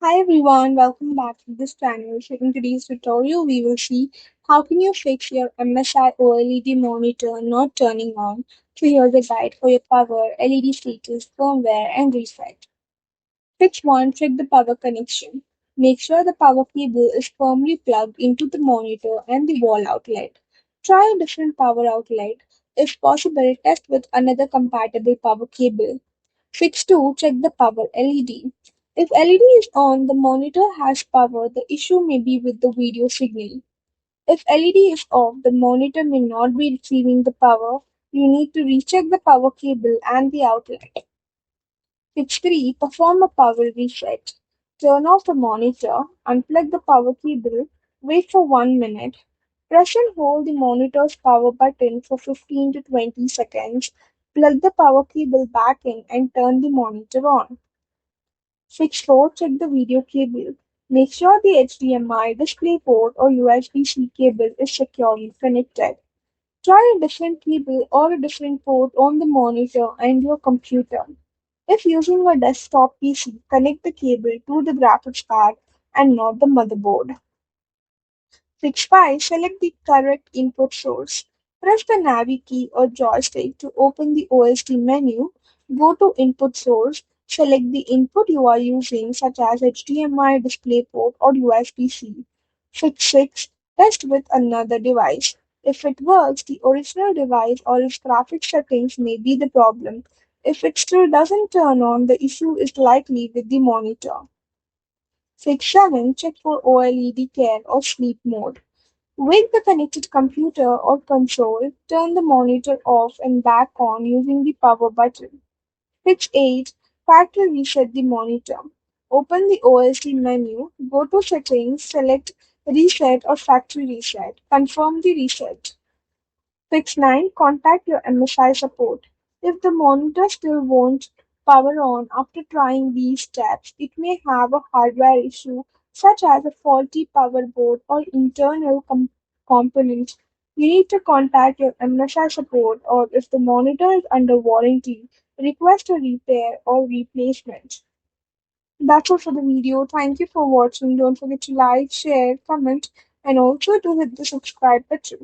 Hi everyone, welcome back to this channel. So in today's tutorial, we will see how can you fix your MSI OLED monitor not turning on. So here's a guide for your power, LED status, firmware, and reset. Fix 1. Check the power connection. Make sure the power cable is firmly plugged into the monitor and the wall outlet. Try a different power outlet. If possible, test with another compatible power cable. Fix 2. Check the power LED. If LED is on, the monitor has power. The issue may be with the video signal. If LED is off, the monitor may not be receiving the power. You need to recheck the power cable and the outlet. Fix 3. Perform a power reset. Turn off the monitor, unplug the power cable, wait for 1 minute. Press and hold the monitor's power button for 15 to 20 seconds. Plug the power cable back in and turn the monitor on. Fix 4. Check the video cable. Make sure the HDMI, DisplayPort, or USB-C cable is securely connected. Try a different cable or a different port on the monitor and your computer. If using a desktop PC, connect the cable to the graphics card and not the motherboard. Fix 5. Select the correct input source. Press the Navi key or joystick to open the OSD menu. Go to Input Source. Select the input you are using, such as HDMI, DisplayPort, or USB-C. Fix 6. Test with another device. If it works, the original device or its graphics settings may be the problem. If it still doesn't turn on, the issue is likely with the monitor. Fix 7. Check for OLED care or sleep mode. Wake the connected computer or console, turn the monitor off and back on using the power button. Fix 8. Factory reset the monitor. Open the OSD menu, go to Settings, select Reset or Factory Reset. Confirm the reset. Fix 9. Contact your MSI support. If the monitor still won't power on after trying these steps, it may have a hardware issue such as a faulty power board or internal components. You need to contact your MSI support, or if the monitor is under warranty, request a repair or replacement. That's all for the video. Thank you for watching. Don't forget to like, share, comment, and also to hit the subscribe button.